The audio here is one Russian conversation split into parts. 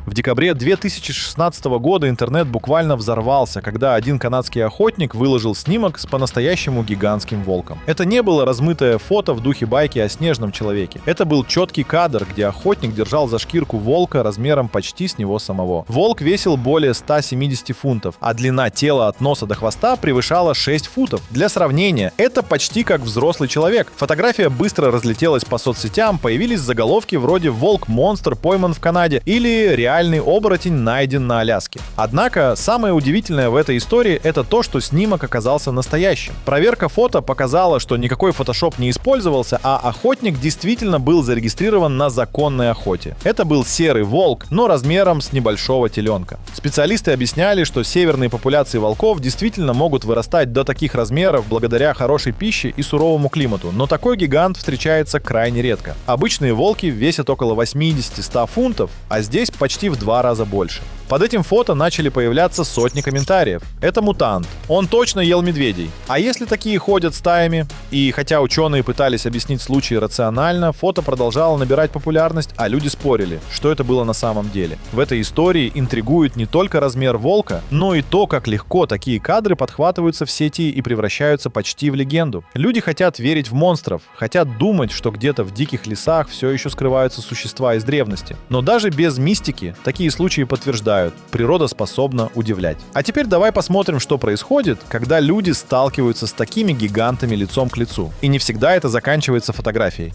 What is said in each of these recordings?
В декабре 2016 года интернет буквально взорвался, когда один канадский охотник выложил снимок с по-настоящему гигантским волком. Это не было размытое фото в духе байки о снежном человеке. Это был четкий кадр, где охотник держал за шкирку волка размером почти с него самого. Волк весил более 170 фунтов, а длина тела от носа до хвоста превышала 6 футов. Для сравнения, это почти как взрослый человек. Фотография быстро разлетелась по соцсетям, появились заголовки вроде «Волк-монстр пойман в Канаде» или «Реальный оборотень найден на Аляске». Однако, самое удивительное в этой истории — это то, что снимок оказался настоящим. Проверка фото показала, что никакой фотошоп не использовался, а охотник действительно был зарегистрирован на законной охоте. Это был серый волк, но размером с небольшого теленка. Специалисты объясняли, что северные популяции волков действительно могут вырастать до таких размеров благодаря хорошей пище и суровому климату, но такой гигант встречается крайне редко. Обычные волки весят около 80-100 фунтов, а здесь почти в 2 раза больше. Под этим фото начали появляться сотни комментариев. Это мутант. Он точно ел медведей. А если такие ходят стаями? И хотя ученые пытались объяснить случай рационально, фото продолжало набирать популярность, а люди спорили, что это было на самом деле. В этой истории интригует не только размер волка, но и то, как легко такие кадры подхватываются в сети и превращаются почти в легенду. Люди хотят верить в монстров, хотят думать, что где-то в диких лесах все еще скрываются существа из древности. Но даже без мистики такие случаи подтверждают: природа способна удивлять. А теперь давай посмотрим, что происходит, когда люди сталкиваются с такими гигантами лицом к лицу. И не всегда это заканчивается фотографией.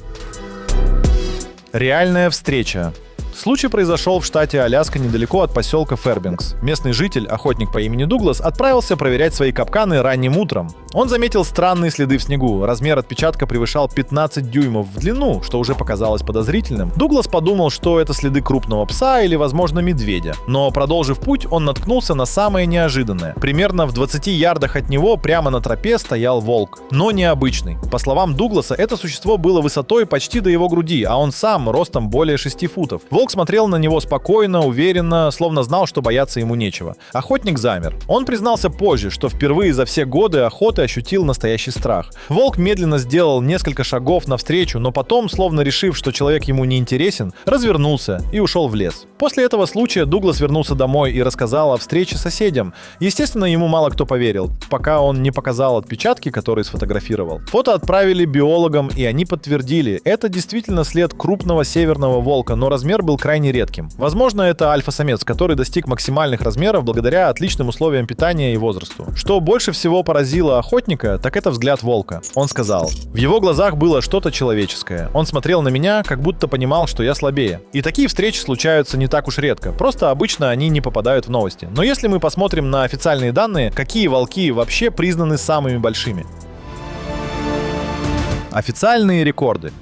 Реальная встреча. Случай произошел в штате Аляска недалеко от поселка Фэрбинкс. Местный житель, охотник по имени Дуглас, отправился проверять свои капканы ранним утром. Он заметил странные следы в снегу. Размер отпечатка превышал 15 дюймов в длину, что уже показалось подозрительным. Дуглас подумал, что это следы крупного пса или, возможно, медведя. Но, продолжив путь, он наткнулся на самое неожиданное. Примерно в 20 ярдах от него прямо на тропе стоял волк. Но необычный. По словам Дугласа, это существо было высотой почти до его груди, а он сам ростом более 6 футов. Волк смотрел на него спокойно, уверенно, словно знал, что бояться ему нечего. Охотник замер. Он признался позже, что впервые за все годы охоты ощутил настоящий страх. Волк медленно сделал несколько шагов навстречу, но потом, словно решив, что человек ему не интересен, развернулся и ушел в лес. После этого случая Дуглас вернулся домой и рассказал о встрече соседям. Естественно, ему мало кто поверил, пока он не показал отпечатки, которые сфотографировал. Фото отправили биологам, и они подтвердили, это действительно след крупного северного волка, но размер был крайне редким. Возможно, это альфа-самец, который достиг максимальных размеров благодаря отличным условиям питания и возрасту. Что больше всего поразило охотника, так это взгляд волка. Он сказал: в его глазах было что-то человеческое. Он смотрел на меня, как будто понимал, что я слабее. И такие встречи случаются не так уж редко. Просто обычно они не попадают в новости. Но если мы посмотрим на официальные данные, какие волки вообще признаны самыми большими? Официальные рекорды.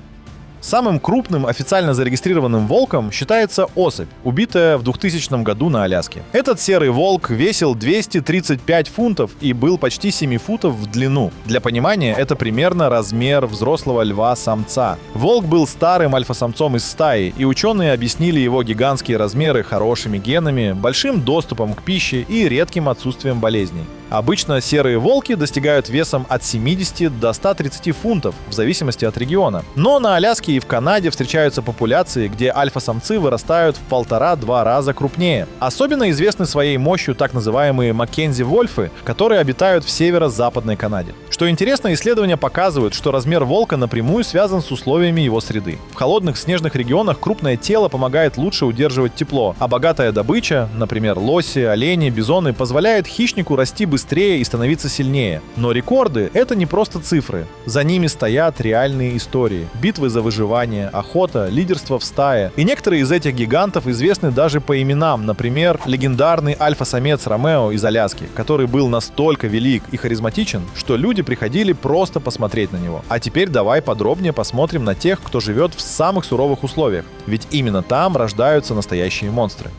Самым крупным официально зарегистрированным волком считается особь, убитая в 2000 году на Аляске. Этот серый волк весил 235 фунтов и был почти 7 футов в длину. Для понимания, это примерно размер взрослого льва-самца. Волк был старым альфа-самцом из стаи, и ученые объяснили его гигантские размеры хорошими генами, большим доступом к пище и редким отсутствием болезней. Обычно серые волки достигают весом от 70 до 130 фунтов, в зависимости от региона. Но на Аляске и в Канаде встречаются популяции, где альфа-самцы вырастают в 1,5-2 раза крупнее. Особенно известны своей мощью так называемые Маккензи-вольфы, которые обитают в северо-западной Канаде. Что интересно, исследования показывают, что размер волка напрямую связан с условиями его среды. В холодных снежных регионах крупное тело помогает лучше удерживать тепло, а богатая добыча, например, лоси, олени, бизоны, позволяет хищнику расти быстрее и становиться сильнее. Но рекорды — это не просто цифры. За ними стоят реальные истории. Битвы за выживание, охота, лидерство в стае. И некоторые из этих гигантов известны даже по именам. Например, легендарный альфа-самец Ромео из Аляски, который был настолько велик и харизматичен, что люди приходили просто посмотреть на него. А теперь давай подробнее посмотрим на тех, кто живет в самых суровых условиях. Ведь именно там рождаются настоящие монстры.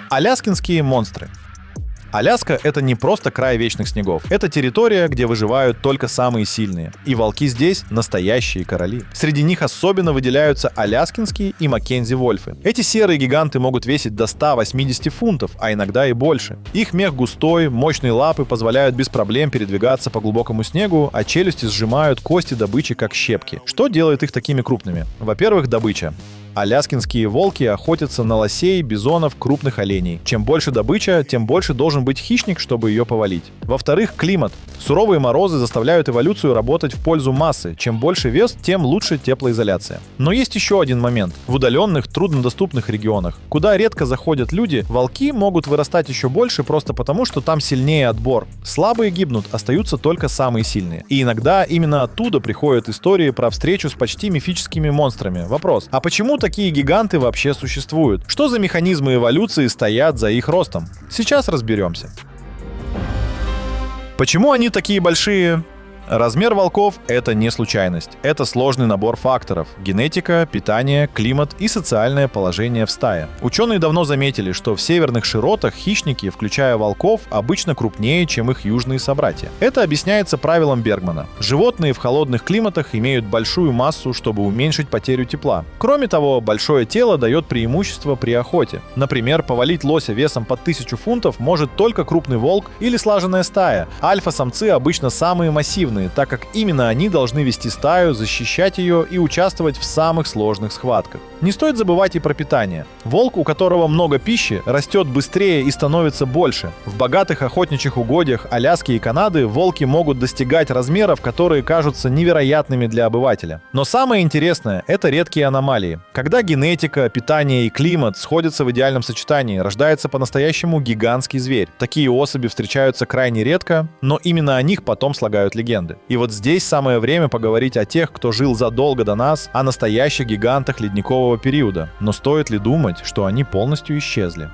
Аляскинские монстры. Аляска — это не просто край вечных снегов. Это территория, где выживают только самые сильные. И волки здесь — настоящие короли. Среди них особенно выделяются аляскинские и Маккензи-вольфы. Эти серые гиганты могут весить до 180 фунтов, а иногда и больше. Их мех густой, мощные лапы позволяют без проблем передвигаться по глубокому снегу, а челюсти сжимают кости добычи как щепки. Что делает их такими крупными? Во-первых, добыча. Аляскинские волки охотятся на лосей, бизонов, крупных оленей. Чем больше добыча, тем больше должен быть хищник, чтобы ее повалить. Во-вторых, климат. Суровые морозы заставляют эволюцию работать в пользу массы. Чем больше вес, тем лучше теплоизоляция. Но есть еще один момент. В удаленных, труднодоступных регионах, куда редко заходят люди, волки могут вырастать еще больше просто потому, что там сильнее отбор. Слабые гибнут, остаются только самые сильные. И иногда именно оттуда приходят истории про встречу с почти мифическими монстрами. Вопрос: а почему такие гиганты вообще существуют? Что за механизмы эволюции стоят за их ростом? Сейчас разберемся. Почему они такие большие? Размер волков — это не случайность. Это сложный набор факторов: генетика, питание, климат и социальное положение в стае. Ученые давно заметили, что в северных широтах хищники, включая волков, обычно крупнее, чем их южные собратья. Это объясняется правилом Бергмана. Животные в холодных климатах имеют большую массу, чтобы уменьшить потерю тепла. Кроме того, большое тело дает преимущество при охоте. Например, повалить лося весом под 1000 фунтов может только крупный волк или слаженная стая. Альфа-самцы обычно самые массивные, так как именно они должны вести стаю, защищать ее и участвовать в самых сложных схватках. Не стоит забывать и про питание. Волк, у которого много пищи, растет быстрее и становится больше. В богатых охотничьих угодьях Аляски и Канады волки могут достигать размеров, которые кажутся невероятными для обывателя. Но самое интересное — это редкие аномалии. Когда генетика, питание и климат сходятся в идеальном сочетании, рождается по-настоящему гигантский зверь. Такие особи встречаются крайне редко, но именно о них потом слагают легенды. И вот здесь самое время поговорить о тех, кто жил задолго до нас, о настоящих гигантах ледникового периода. Но стоит ли думать, что они полностью исчезли?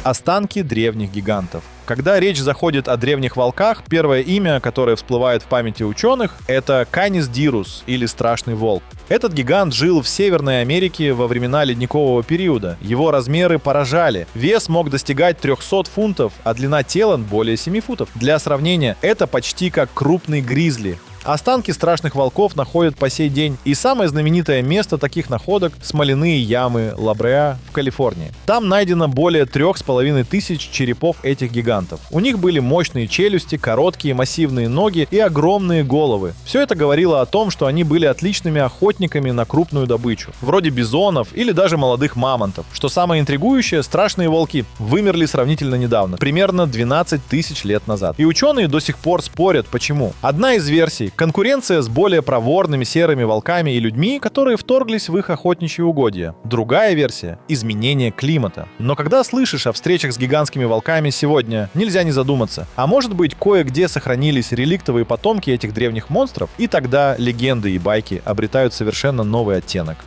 Останки древних гигантов. Когда речь заходит о древних волках, первое имя, которое всплывает в памяти ученых, это Канис дирус, или страшный волк. Этот гигант жил в Северной Америке во времена ледникового периода. Его размеры поражали. Вес мог достигать 300 фунтов, а длина тела более 7 футов. Для сравнения, это почти как крупный гризли. Останки страшных волков находят по сей день, и самое знаменитое место таких находок — смоляные ямы Ла-Бреа в Калифорнии. Там найдено более 3500 черепов этих гигантов. У них были мощные челюсти, короткие массивные ноги и огромные головы. Все это говорило о том, что они были отличными охотниками на крупную добычу, вроде бизонов или даже молодых мамонтов. Что самое интригующее, страшные волки вымерли сравнительно недавно, примерно 12 тысяч лет назад. И ученые до сих пор спорят, почему. Одна из версий — конкуренция с более проворными серыми волками и людьми, которые вторглись в их охотничьи угодья. Другая версия — изменение климата. Но когда слышишь о встречах с гигантскими волками сегодня, нельзя не задуматься. А может быть, кое-где сохранились реликтовые потомки этих древних монстров, и тогда легенды и байки обретают совершенно новый оттенок.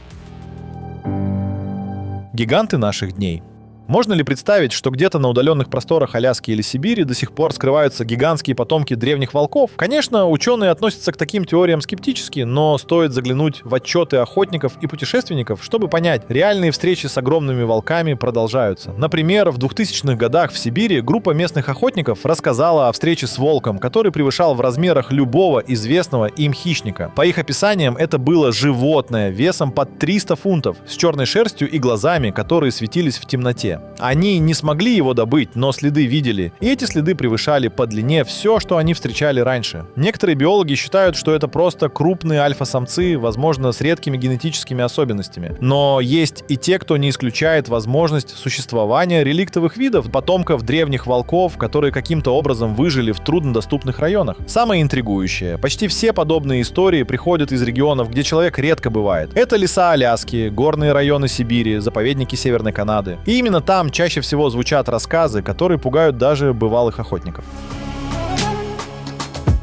Гиганты наших дней. Можно ли представить, что где-то на удаленных просторах Аляски или Сибири до сих пор скрываются гигантские потомки древних волков? Конечно, ученые относятся к таким теориям скептически, но стоит заглянуть в отчеты охотников и путешественников, чтобы понять, реальные встречи с огромными волками продолжаются. Например, в 2000-х годах в Сибири группа местных охотников рассказала о встрече с волком, который превышал в размерах любого известного им хищника. По их описаниям, это было животное весом под 300 фунтов, с черной шерстью и глазами, которые светились в темноте. Они не смогли его добыть, но следы видели, и эти следы превышали по длине все, что они встречали раньше. Некоторые биологи считают, что это просто крупные альфа-самцы, возможно, с редкими генетическими особенностями. Но есть и те, кто не исключает возможность существования реликтовых видов, потомков древних волков, которые каким-то образом выжили в труднодоступных районах. Самое интригующее, почти все подобные истории приходят из регионов, где человек редко бывает. Это леса Аляски, горные районы Сибири, заповедники Северной Канады. И именно там чаще всего звучат рассказы, которые пугают даже бывалых охотников.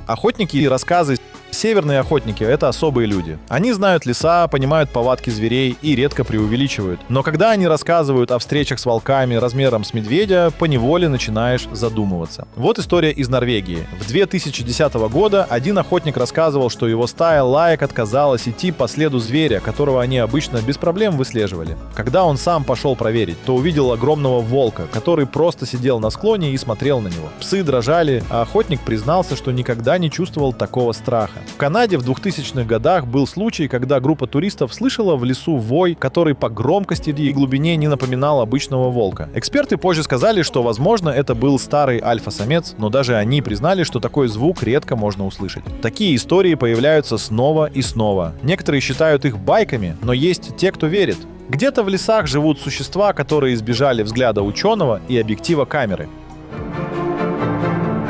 Охотники и рассказы. Северные охотники — это особые люди. Они знают леса, понимают повадки зверей и редко преувеличивают. Но когда они рассказывают о встречах с волками размером с медведя, поневоле начинаешь задумываться. Вот история из Норвегии. В 2010 года один охотник рассказывал, что его стая лаек отказалась идти по следу зверя, которого они обычно без проблем выслеживали. Когда он сам пошел проверить, то увидел огромного волка, который просто сидел на склоне и смотрел на него. Псы дрожали, а охотник признался, что никогда не чувствовал такого страха. В Канаде в 2000-х годах был случай, когда группа туристов слышала в лесу вой, который по громкости и глубине не напоминал обычного волка. Эксперты позже сказали, что, возможно, это был старый альфа-самец, но даже они признали, что такой звук редко можно услышать. Такие истории появляются снова и снова. Некоторые считают их байками, но есть те, кто верит. Где-то в лесах живут существа, которые избежали взгляда ученого и объектива камеры.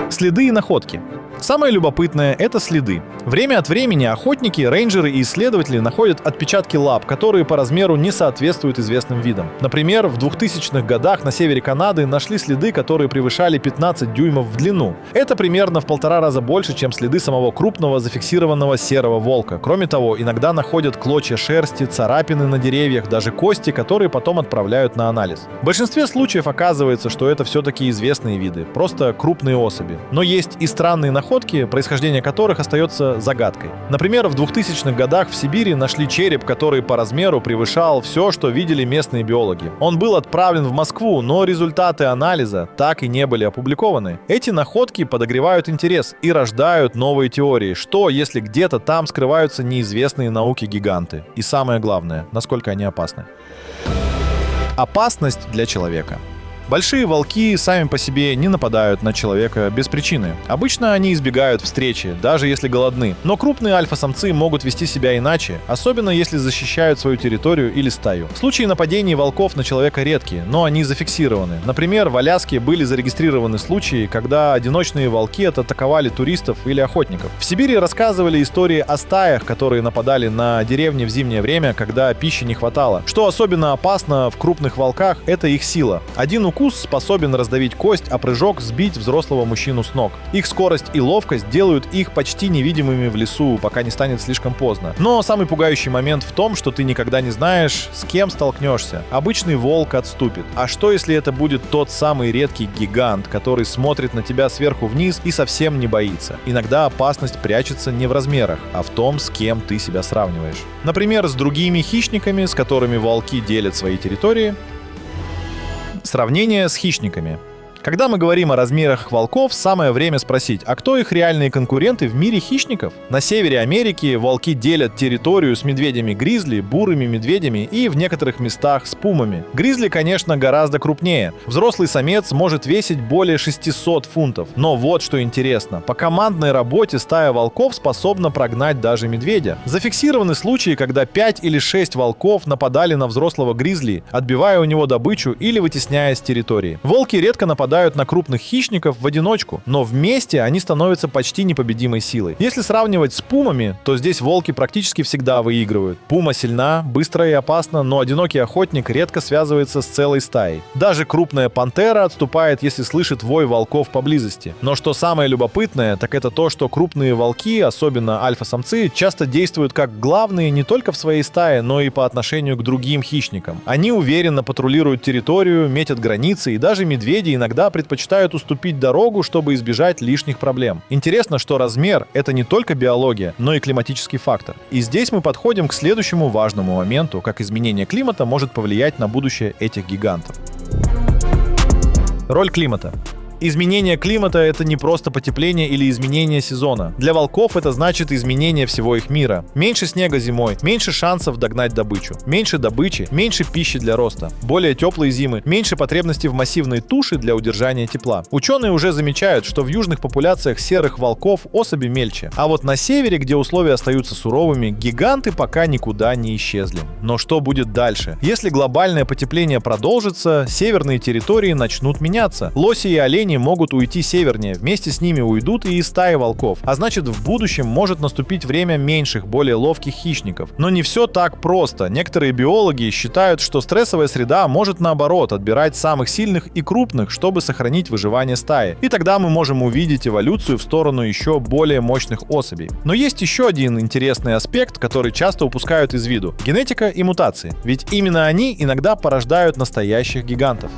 Следы и находки. Самое любопытное — это следы. Время от времени охотники, рейнджеры и исследователи находят отпечатки лап, которые по размеру не соответствуют известным видам. Например, в 2000-х годах на севере Канады нашли следы, которые превышали 15 дюймов в длину. Это примерно в 1,5 раза больше, чем следы самого крупного зафиксированного серого волка. Кроме того, иногда находят клочья шерсти, царапины на деревьях, даже кости, которые потом отправляют на анализ. В большинстве случаев оказывается, что это все-таки известные виды, просто крупные особи. Но есть и странные находки, происхождение которых остается загадкой. Например, в 2000-х годах в Сибири нашли череп, который по размеру превышал все, что видели местные биологи. Он был отправлен в Москву, но результаты анализа так и не были опубликованы. Эти находки подогревают интерес и рождают новые теории, что если где-то там скрываются неизвестные науке гиганты. И самое главное, насколько они опасны. Опасность для человека. Большие волки сами по себе не нападают на человека без причины. Обычно они избегают встречи, даже если голодны. Но крупные альфа-самцы могут вести себя иначе, особенно если защищают свою территорию или стаю. Случаи нападений волков на человека редкие, но они зафиксированы. Например, в Аляске были зарегистрированы случаи, когда одиночные волки атаковали туристов или охотников. В Сибири рассказывали истории о стаях, которые нападали на деревни в зимнее время, когда пищи не хватало. Что особенно опасно в крупных волках — это их сила. Один укус способен раздавить кость, а прыжок сбить взрослого мужчину с ног. Их скорость и ловкость делают их почти невидимыми в лесу, пока не станет слишком поздно. Но самый пугающий момент в том, что ты никогда не знаешь, с кем столкнешься. Обычный волк отступит. А что, если это будет тот самый редкий гигант, который смотрит на тебя сверху вниз и совсем не боится? Иногда опасность прячется не в размерах, а в том, с кем ты себя сравниваешь. Например, с другими хищниками, с которыми волки делят свои территории. Сравнение с хищниками. Когда мы говорим о размерах волков, самое время спросить, а кто их реальные конкуренты в мире хищников? На севере Америки волки делят территорию с медведями-гризли, бурыми медведями и в некоторых местах с пумами. Гризли, конечно, гораздо крупнее. Взрослый самец может весить более 600 фунтов. Но вот что интересно. По командной работе стая волков способна прогнать даже медведя. Зафиксированы случаи, когда 5 или 6 волков нападали на взрослого гризли, отбивая у него добычу или вытесняя с территории. Волки редко нападают на крупных хищников в одиночку, но вместе они становятся почти непобедимой силой. Если сравнивать с пумами, то здесь волки практически всегда выигрывают. Пума сильна, быстрая и опасна, но одинокий охотник редко связывается с целой стаей. Даже крупная пантера отступает, если слышит вой волков поблизости. Но что самое любопытное, так это то, что крупные волки, особенно альфа-самцы, часто действуют как главные не только в своей стае, но и по отношению к другим хищникам. Они уверенно патрулируют территорию, метят границы, и даже медведи иногда предпочитают уступить дорогу, чтобы избежать лишних проблем. Интересно, что размер — это не только биология, но и климатический фактор. И здесь мы подходим к следующему важному моменту, как изменение климата может повлиять на будущее этих гигантов. Роль климата. Изменение климата — это не просто потепление или изменение сезона. Для волков это значит изменение всего их мира. Меньше снега зимой, меньше шансов догнать добычу. Меньше добычи, меньше пищи для роста. Более теплые зимы, меньше потребностей в массивной туше для удержания тепла. Ученые уже замечают, что в южных популяциях серых волков особи мельче. А вот на севере, где условия остаются суровыми, гиганты пока никуда не исчезли. Но что будет дальше? Если глобальное потепление продолжится, северные территории начнут меняться. Лоси и олени могут уйти севернее, вместе с ними уйдут и стаи волков, а значит в будущем может наступить время меньших, более ловких хищников. Но не все так просто. Некоторые биологи считают, что стрессовая среда может наоборот отбирать самых сильных и крупных, чтобы сохранить выживание стаи. И тогда мы можем увидеть эволюцию в сторону еще более мощных особей. Но есть еще один интересный аспект, который часто упускают из виду — генетика и мутации. Ведь именно они иногда порождают настоящих гигантов.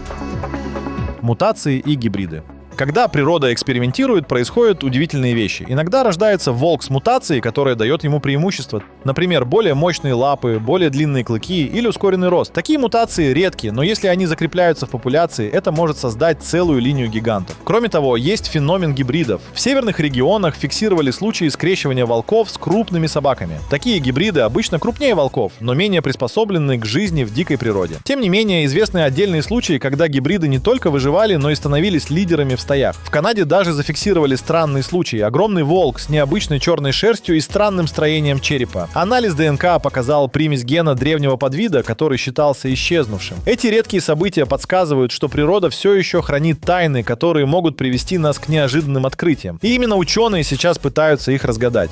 Мутации и гибриды. Когда природа экспериментирует, происходят удивительные вещи. Иногда рождается волк с мутацией, которая дает ему преимущество. Например, более мощные лапы, более длинные клыки или ускоренный рост. Такие мутации редкие, но если они закрепляются в популяции, это может создать целую линию гигантов. Кроме того, есть феномен гибридов. В северных регионах фиксировали случаи скрещивания волков с крупными собаками. Такие гибриды обычно крупнее волков, но менее приспособлены к жизни в дикой природе. Тем не менее, известны отдельные случаи, когда гибриды не только выживали, но и становились лидерами в стаях. В Канаде даже зафиксировали странный случай. Огромный волк с необычной черной шерстью и странным строением черепа. Анализ ДНК показал примесь гена древнего подвида, который считался исчезнувшим. Эти редкие события подсказывают, что природа все еще хранит тайны, которые могут привести нас к неожиданным открытиям. И именно ученые сейчас пытаются их разгадать.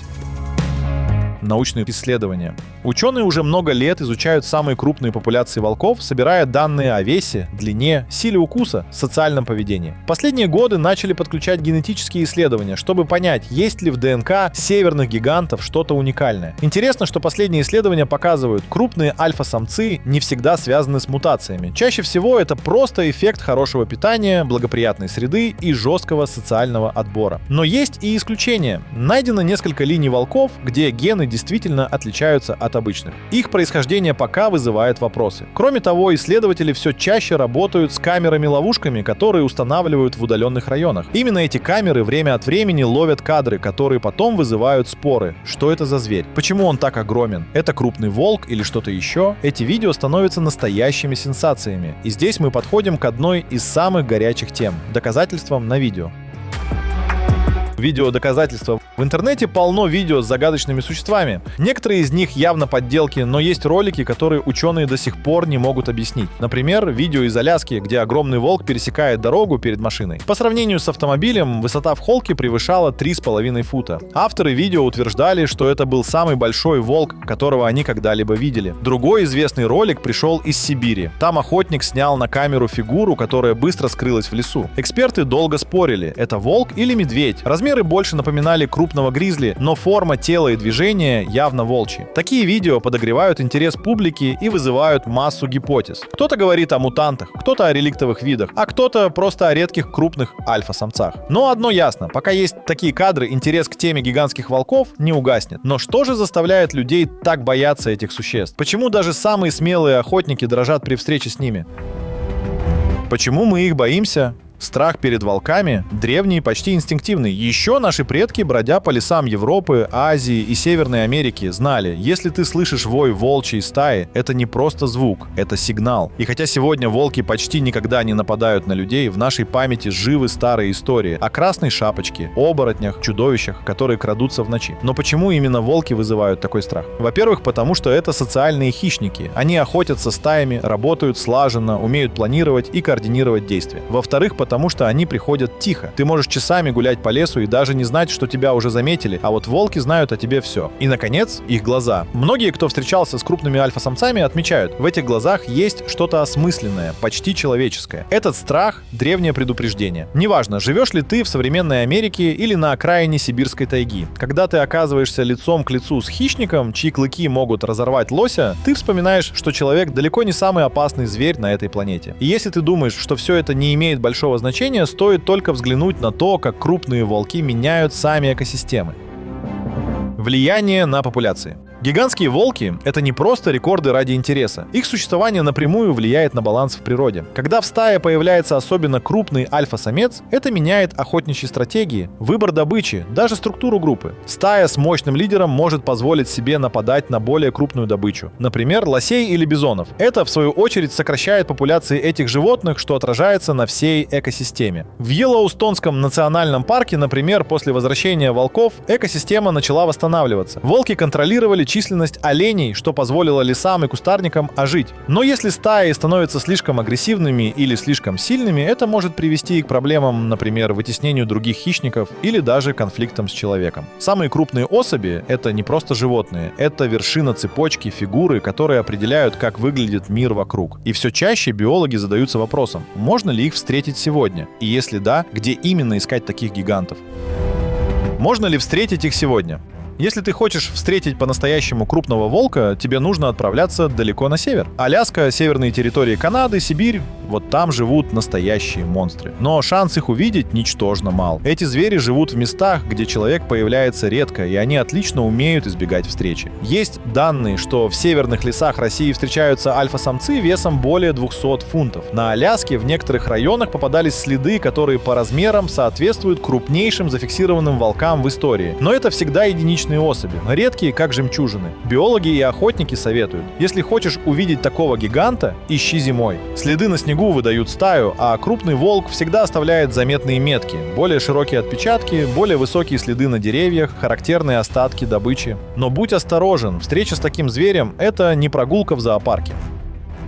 Научные исследования. Ученые уже много лет изучают самые крупные популяции волков, собирая данные о весе, длине, силе укуса, социальном поведении. В последние годы начали подключать генетические исследования, чтобы понять, есть ли в ДНК северных гигантов что-то уникальное. Интересно, что последние исследования показывают, крупные альфа-самцы не всегда связаны с мутациями. Чаще всего это просто эффект хорошего питания, благоприятной среды и жесткого социального отбора. Но есть и исключения. Найдено несколько линий волков, где гены действительно отличаются от обычных. Их происхождение пока вызывает вопросы. Кроме того, исследователи все чаще работают с камерами-ловушками, которые устанавливают в удаленных районах. Именно эти камеры время от времени ловят кадры, которые потом вызывают споры. Что это за зверь? Почему он так огромен? Это крупный волк или что-то еще? Эти видео становятся настоящими сенсациями. И здесь мы подходим к одной из самых горячих тем – доказательствам на видео. Видеодоказательства. В интернете полно видео с загадочными существами. Некоторые из них явно подделки, но есть ролики, которые ученые до сих пор не могут объяснить. Например, видео из Аляски, где огромный волк пересекает дорогу перед машиной. По сравнению с автомобилем, высота в холке превышала 3,5 фута. Авторы видео утверждали, что это был самый большой волк, которого они когда-либо видели. Другой известный ролик пришел из Сибири. Там охотник снял на камеру фигуру, которая быстро скрылась в лесу. Эксперты долго спорили, это волк или медведь. Размеры больше напоминали крупного гризли, но форма тела и движения явно волчьи. Такие видео подогревают интерес публики и вызывают массу гипотез. Кто-то говорит о мутантах, кто-то о реликтовых видах, а кто-то просто о редких крупных альфа-самцах. Но одно ясно, пока есть такие кадры, интерес к теме гигантских волков не угаснет. Но что же заставляет людей так бояться этих существ? Почему даже самые смелые охотники дрожат при встрече с ними? Почему мы их боимся? Страх перед волками древний, почти инстинктивный. Еще наши предки, бродя по лесам Европы, Азии и Северной Америки, знали, если ты слышишь вой волчьей стаи, это не просто звук, это сигнал. И хотя сегодня волки почти никогда не нападают на людей, в нашей памяти живы старые истории о красной шапочке, оборотнях, чудовищах, которые крадутся в ночи. Но почему именно волки вызывают такой страх? Во-первых, потому что это социальные хищники. Они охотятся стаями, работают слаженно, умеют планировать и координировать действия. Во-вторых, потому что они приходят тихо. Ты можешь часами гулять по лесу и даже не знать, что тебя уже заметили, а вот волки знают о тебе все. И, наконец, их глаза. Многие, кто встречался с крупными альфа-самцами, отмечают, в этих глазах есть что-то осмысленное, почти человеческое. Этот страх — древнее предупреждение. Неважно, живешь ли ты в современной Америке или на окраине сибирской тайги. Когда ты оказываешься лицом к лицу с хищником, чьи клыки могут разорвать лося, ты вспоминаешь, что человек далеко не самый опасный зверь на этой планете. И если ты думаешь, что все это не имеет большого значения, стоит только взглянуть на то, как крупные волки меняют сами экосистемы. Влияние на популяции. Гигантские волки — это не просто рекорды ради интереса. Их существование напрямую влияет на баланс в природе. Когда в стае появляется особенно крупный альфа-самец, это меняет охотничьи стратегии, выбор добычи, даже структуру группы. Стая с мощным лидером может позволить себе нападать на более крупную добычу. Например, лосей или бизонов. Это, в свою очередь, сокращает популяции этих животных, что отражается на всей экосистеме. В Йеллоустонском национальном парке, например, после возвращения волков, экосистема начала восстанавливаться. Волки контролировали численность оленей, что позволило лесам и кустарникам ожить. Но если стаи становятся слишком агрессивными или слишком сильными, это может привести к проблемам, например, вытеснению других хищников или даже конфликтам с человеком. Самые крупные особи — это не просто животные, это вершина цепочки, фигуры, которые определяют, как выглядит мир вокруг. И все чаще биологи задаются вопросом, можно ли их встретить сегодня? И если да, где именно искать таких гигантов? Можно ли встретить их сегодня? Если ты хочешь встретить по-настоящему крупного волка, тебе нужно отправляться далеко на север. Аляска, северные территории Канады, Сибирь Вот там живут настоящие монстры. Но шанс их увидеть ничтожно мал. Эти звери живут в местах, где человек появляется редко, и они отлично умеют избегать встречи. Есть данные, что в северных лесах России встречаются альфа-самцы весом более 200 фунтов. На Аляске в некоторых районах попадались следы, которые по размерам соответствуют крупнейшим зафиксированным волкам в истории. Но это всегда единичные особи, редкие как жемчужины. Биологи и охотники советуют: если хочешь увидеть такого гиганта, ищи зимой. Следы на снегу выдают стаю, а крупный волк всегда оставляет заметные метки, более широкие отпечатки, более высокие следы на деревьях, характерные остатки добычи. Но будь осторожен, встреча с таким зверем — это не прогулка в зоопарке.